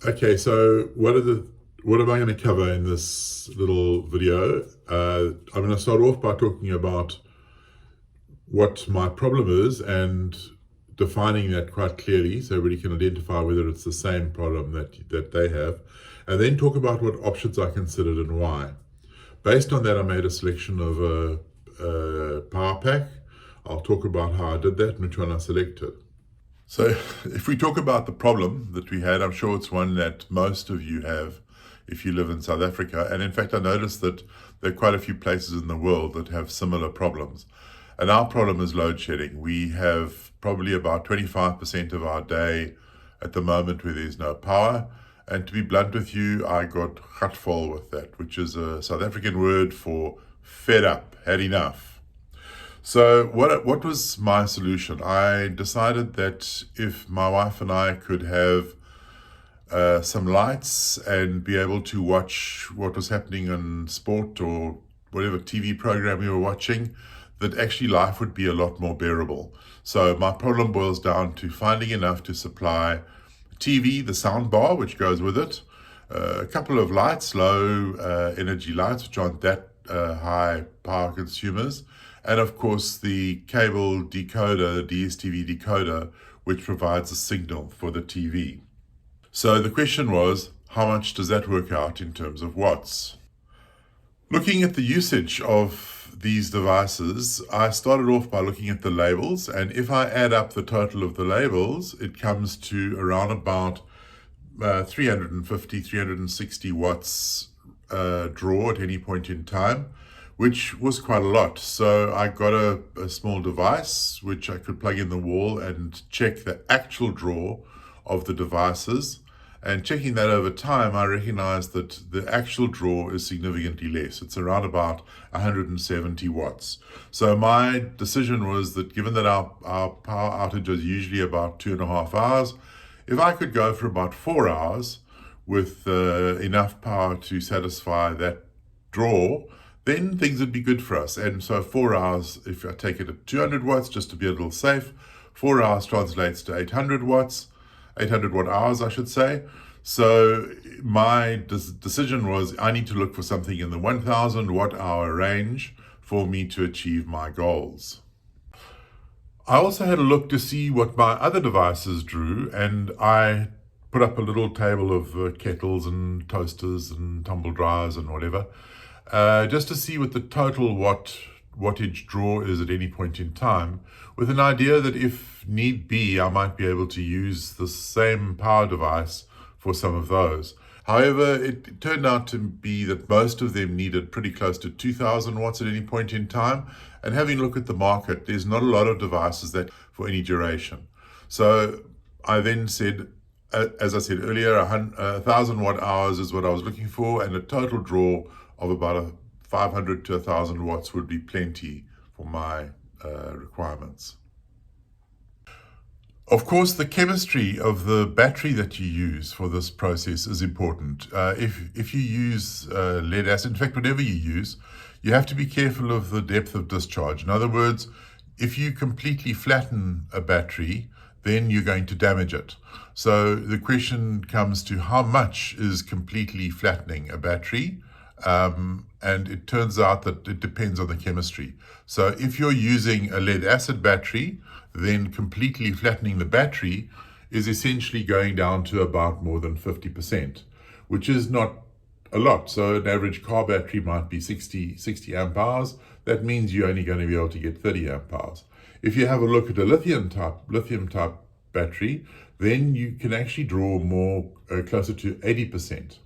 Okay, so what am I going to cover in this little video? I'm going to start off by talking about what my problem is and defining that quite clearly so everybody can identify whether it's the same problem that they have, and then talk about what options I considered and why. Based on that, I made a selection of a power pack. I'll talk about how I did that and which one I selected. So if we talk about the problem that we had, I'm sure it's one that most of you have if you live in South Africa. And in fact, I noticed that there are quite a few places in the world that have similar problems. And our problem is load shedding. We have probably about 25% of our day at the moment where there's no power. And to be blunt with you, I got gatvol with that, which is a South African word for fed up, had enough. So what was my solution? I decided that if my wife and I could have some lights and be able to watch what was happening in sport or whatever TV program we were watching, that actually life would be a lot more bearable. So my problem boils down to finding enough to supply TV, the sound bar, which goes with it, a couple of lights, low energy lights, which aren't that high power consumers, and of course the cable decoder, DSTV decoder, which provides a signal for the TV. So the question was, how much does that work out in terms of watts? Looking at the usage of these devices, I started off by looking at the labels, and if I add up the total of the labels, it comes to around about 350, 360 watts draw at any point in time, which was quite a lot. So I got a small device which I could plug in the wall and check the actual draw of the devices. And checking that over time, I recognized that the actual draw is significantly less. It's around about 170 watts. So my decision was that given that our power outage is usually about 2.5 hours, if I could go for about 4 hours with enough power to satisfy that draw, then things would be good for us. And so 4 hours, if I take it at 200 watts, just to be a little safe, 4 hours translates to 800 watts. 800 watt hours, I should say. So my decision was I need to look for something in the 1000 watt hour range for me to achieve my goals. I also had a look to see what my other devices drew, and I put up a little table of kettles and toasters and tumble dryers and whatever, just to see what the total wattage draw is at any point in time, with an idea that if need be, I might be able to use the same power device for some of those. However, it turned out to be that most of them needed pretty close to 2000 watts at any point in time. And having a look at the market, there's not a lot of devices that for any duration. So I then said, as I said earlier, 1000 watt hours is what I was looking for, and a total draw of about 500 to 1000 watts would be plenty for my requirements. Of course, the chemistry of the battery that you use for this process is important. If you use lead acid, in fact, whatever you use, you have to be careful of the depth of discharge. In other words, if you completely flatten a battery, then you're going to damage it. So the question comes to how much is completely flattening a battery? And it turns out that it depends on the chemistry. So if you're using a lead acid battery, then completely flattening the battery is essentially going down to about more than 50%, which is not a lot. So an average car battery might be 60 amp hours. That means you're only going to be able to get 30 amp hours. If you have a look at a lithium type battery, then you can actually draw more, closer to 80%.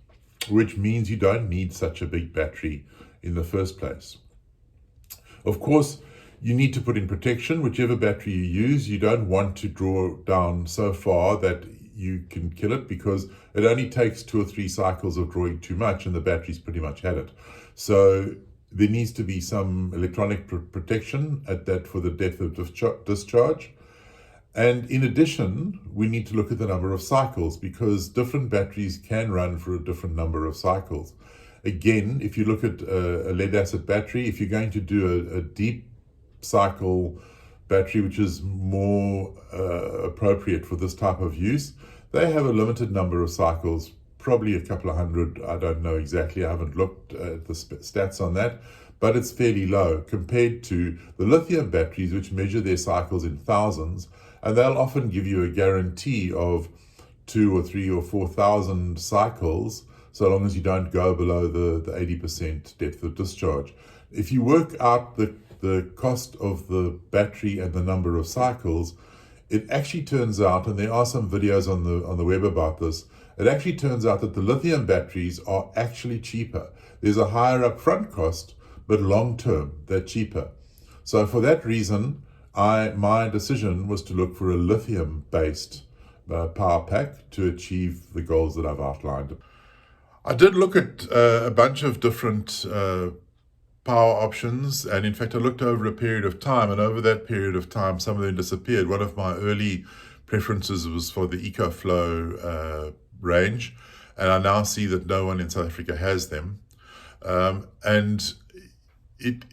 Which means you don't need such a big battery in the first place. Of course, you need to put in protection. Whichever battery you use, you don't want to draw down so far that you can kill it, because it only takes 2 or 3 cycles of drawing too much and the battery's pretty much had it. So there needs to be some electronic protection at that for the depth of discharge. And in addition, we need to look at the number of cycles, because different batteries can run for a different number of cycles. Again, if you look at a lead acid battery, if you're going to do a deep cycle battery, which is more appropriate for this type of use, They have a limited number of cycles, probably a couple of hundred. I don't know exactly. I haven't looked at the stats on that, but it's fairly low compared to the lithium batteries, which measure their cycles in thousands, and they'll often give you a guarantee of 2 or 3 or 4,000 cycles, so long as you don't go below the 80% depth of discharge. If you work out the cost of the battery and the number of cycles, it actually turns out, and there are some videos on the web about this, it actually turns out that the lithium batteries are actually cheaper. There's a higher upfront cost, but long term, they're cheaper. So for that reason, my decision was to look for a lithium-based power pack to achieve the goals that I've outlined. I did look at a bunch of different power options, and in fact I looked over a period of time, and over that period of time some of them disappeared. One of my early preferences was for the EcoFlow range, and I now see that no one in South Africa has them, and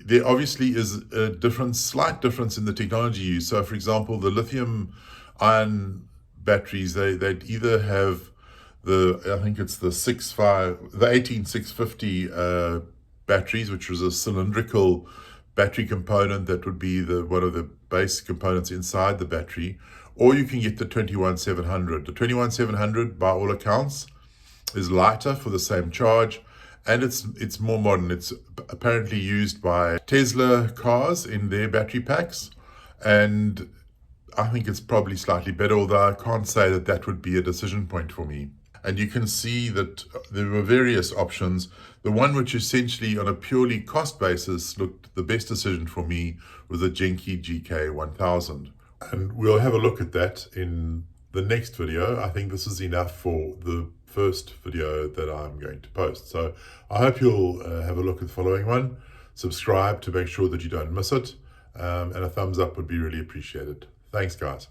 there obviously is a slight difference in the technology used. So for example, the lithium ion batteries, they'd either have I think it's the 18650 batteries, which was a cylindrical battery component that would be one of the base components inside the battery, or you can get the 21700. The 21700, by all accounts, is lighter for the same charge, and it's more modern. It's apparently used by Tesla cars in their battery packs, and I think it's probably slightly better, although I can't say that would be a decision point for me. And you can see that there were various options. The one which essentially on a purely cost basis looked the best decision for me was the Genki GK-1000. And we'll have a look at that in the next video. I think this is enough for the first video that I'm going to post. So I hope you'll have a look at the following one. Subscribe to make sure that you don't miss it. And a thumbs up would be really appreciated. Thanks, guys.